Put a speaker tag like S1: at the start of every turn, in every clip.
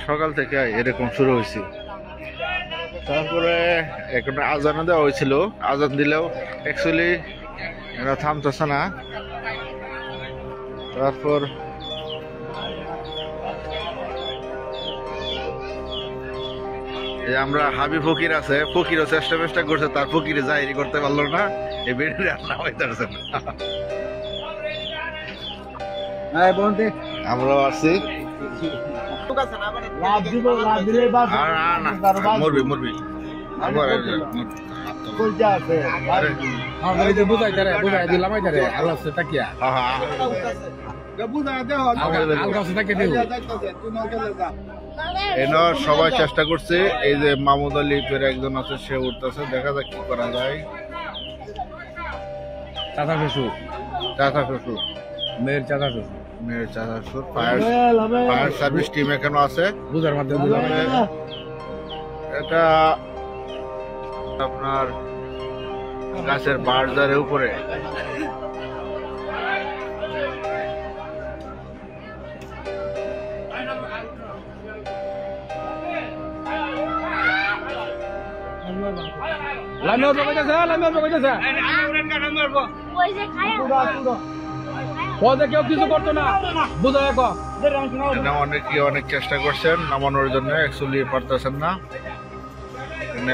S1: সকাল থেকে এরকম শুরু হয়েছে। তারপরে এখন আজান দেওয়া হয়েছিল, আজান দিলেও অ্যাকচুয়ালি এরা থামতেছে না। তারপর আমরা হাবি ফকির আছে, ফকিরও চেষ্টা করছে, তার ফকিরে জাহিরি করতে পারলো না, এই বেড়ে রান্না হইতে পারছে না। আমরাও আছি। মরবি সবাই চেষ্টা করছে। এই যে মাহমুদ আলিফের একজন আছে, সে উঠতেছে, দেখা যাক কি করা যায়।
S2: চাচা শ্বশুর মেয়ের চাচা শ্বশুর
S1: ফায়ার সার্ভিস টিম এখানে আছে।
S2: বুঝার মাধ্যমে
S1: এটা আপনার গাছের বারজারের উপরে।
S2: কেউ কিছু করতো না,
S1: অনেকে অনেক চেষ্টা করছেন নামানোর জন্য, অ্যাকচুয়ালি পারতেছেন না।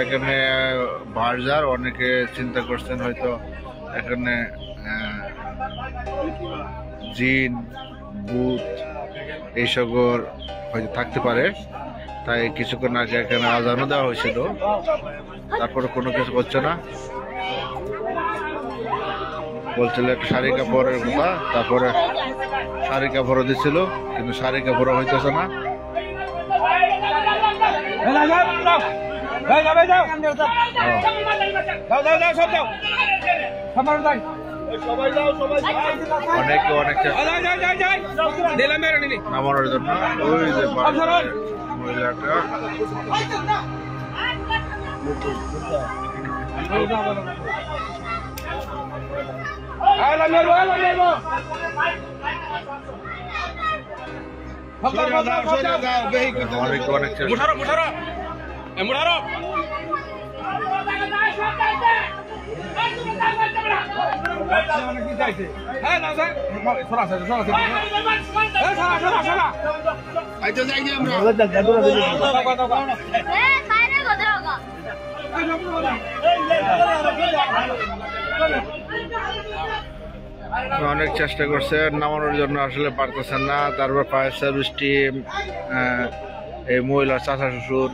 S1: এখানে বারজার, অনেকে চিন্তা করছেন হয়তো এখানে জিন ভূত এইসবর হয়তো থাকতে পারে, তাই কিছুক্ষণ আগে এখানে আজানও দেওয়া হয়েছিল। তারপরে কোনো কিছু হচ্ছে না, বলছিল একটা শাড়ি কাপড়ের কথা, তারপরে শাড়ি কাপড়ও দিছিল, কিন্তু শাড়ি কাপড়ও হইতেছে না। অনেকে অনেক নামানোর জন্য ওই যে মহিলাটা অনেক চেষ্টা করছে নামানোর জন্য, আসলে পারতেছেন না। তারপর ফায়ার সার্ভিস টিম, এই মহিলা চাচা শ্বশুর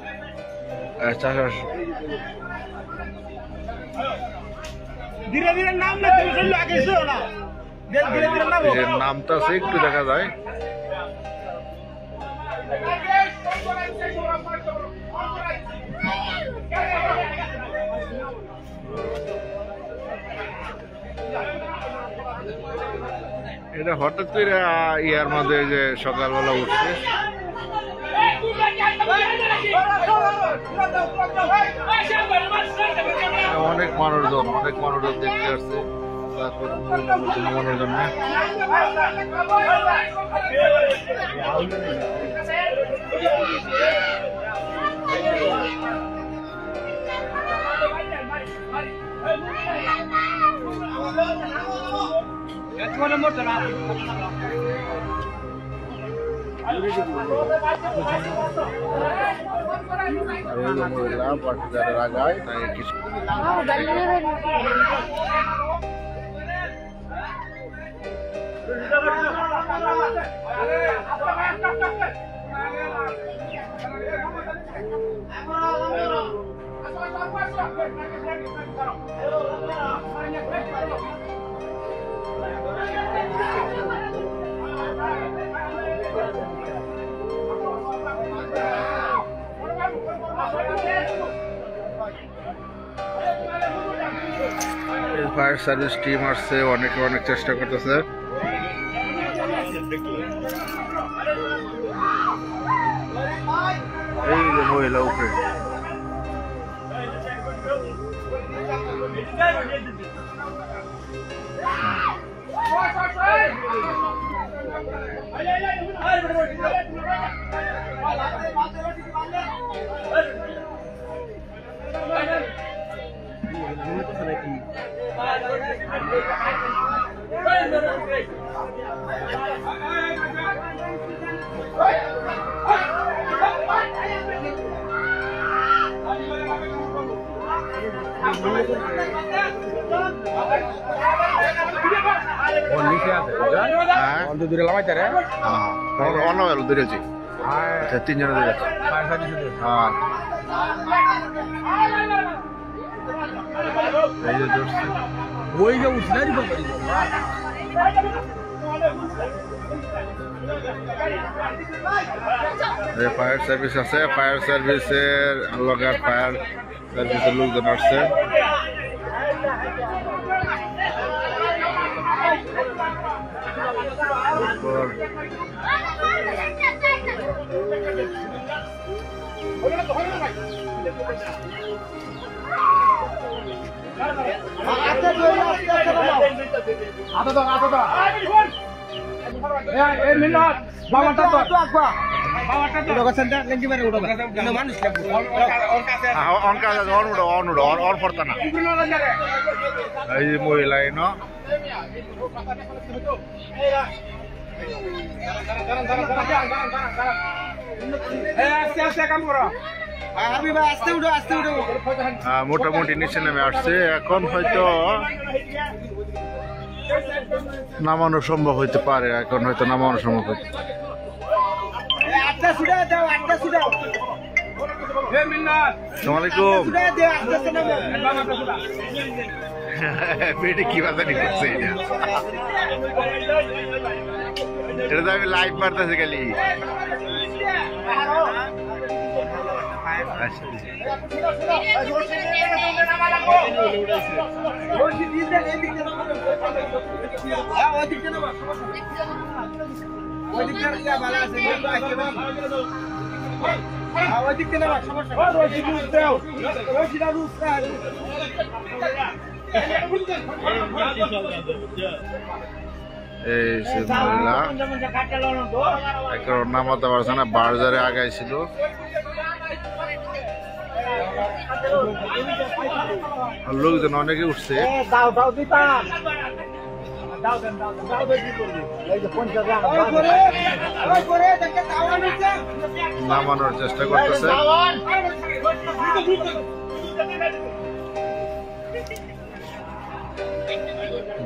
S1: নামটা আছে, একটু দেখা যায়। এটা হঠাৎ করে ইয়ার মধ্যে যে সকালবেলা উঠছে, অনেক মানুষজন দেখতে আসছে। তারপর নামানোর জন্য লাগায় তাই কিছু ফায়ার সার্ভিস টিম আসছে, অনেকে অনেক চেষ্টা করতেছে। এই যে মহিলা উপরে
S2: আছে নাকি? ওর নিচে আছে
S1: হ্যাঁ
S2: অন্ত দূরে লাগাইতে রে
S1: অন্য গেল দূরেছি আচ্ছা তিনজনে দূরেছি হ্যাঁ এই যে ধরছে
S2: ওই যে উঠনারি বাবারি
S1: ফায়ার সার্ভিস আছে ফায়ার সার্ভিসের লগার ফায়ার সার্ভিসের লোকজন আসছে এই যে মহিলা এনো মোটামুটি নিচে নেমে আসছে এখন হয়তো নামানো সম্ভব হইতে পারে এখন হয়তো নামানো সম্ভব হইতে আসসালামাইকুম কি বাজানি করছে এটা তো আমি লাইভ মারতেছি খালি এই সে মহিলা এখন নামাতে পারছে না বাজারে আগাইছিল লোকজন অনেকে উঠছে নামানোর চেষ্টা করতেছে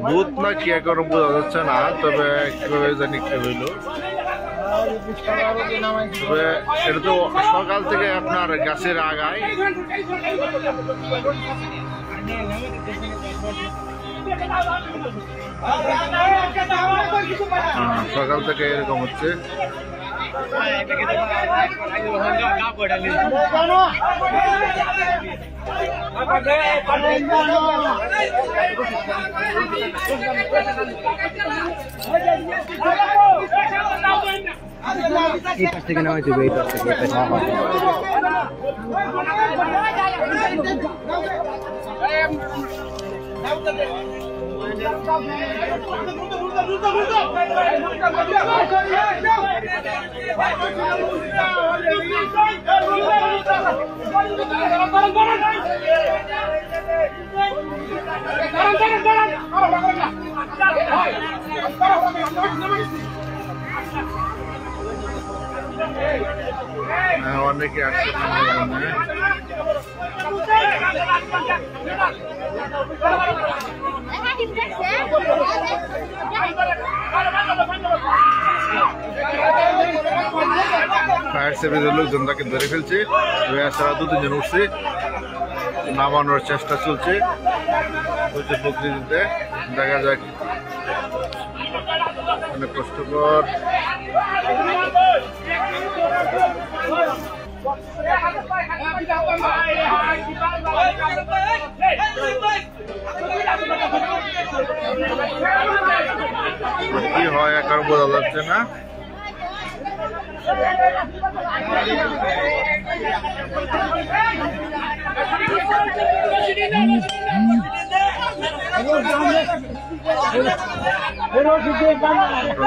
S1: ভূত না কি এখনো বোঝা যাচ্ছে না তবে কিভাবে জানি কি হইল তবে এটা তো সকাল থেকে আপনার গাছের আগায় সকাল থেকে এরকম হচ্ছে
S2: এই পাশ থেকে নামাইতে হবে এই পাশ থেকে
S1: অনেকে আসছে ফায়ার সার্ভিসের লোকজন তাকে ধরে ফেলছে সারা 2-3 জন উঠছে নামানোর চেষ্টা চলছে প্রকৃতিতে দেখা যাক অনেক কষ্টকর কি হয় এখন বোঝা যাচ্ছে না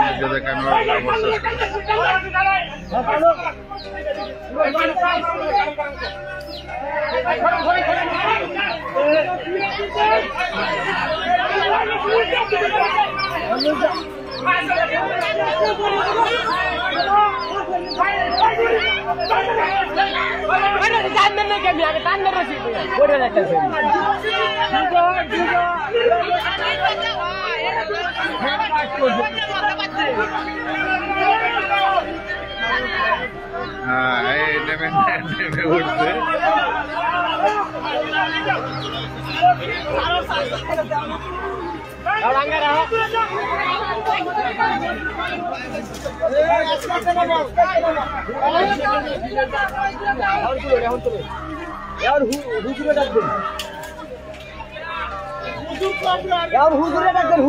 S1: নিজেদের ক্যামেরা অবস্থা হ্যাঁ এই নেমে উঠছে
S2: হুজুরে ডাকবেন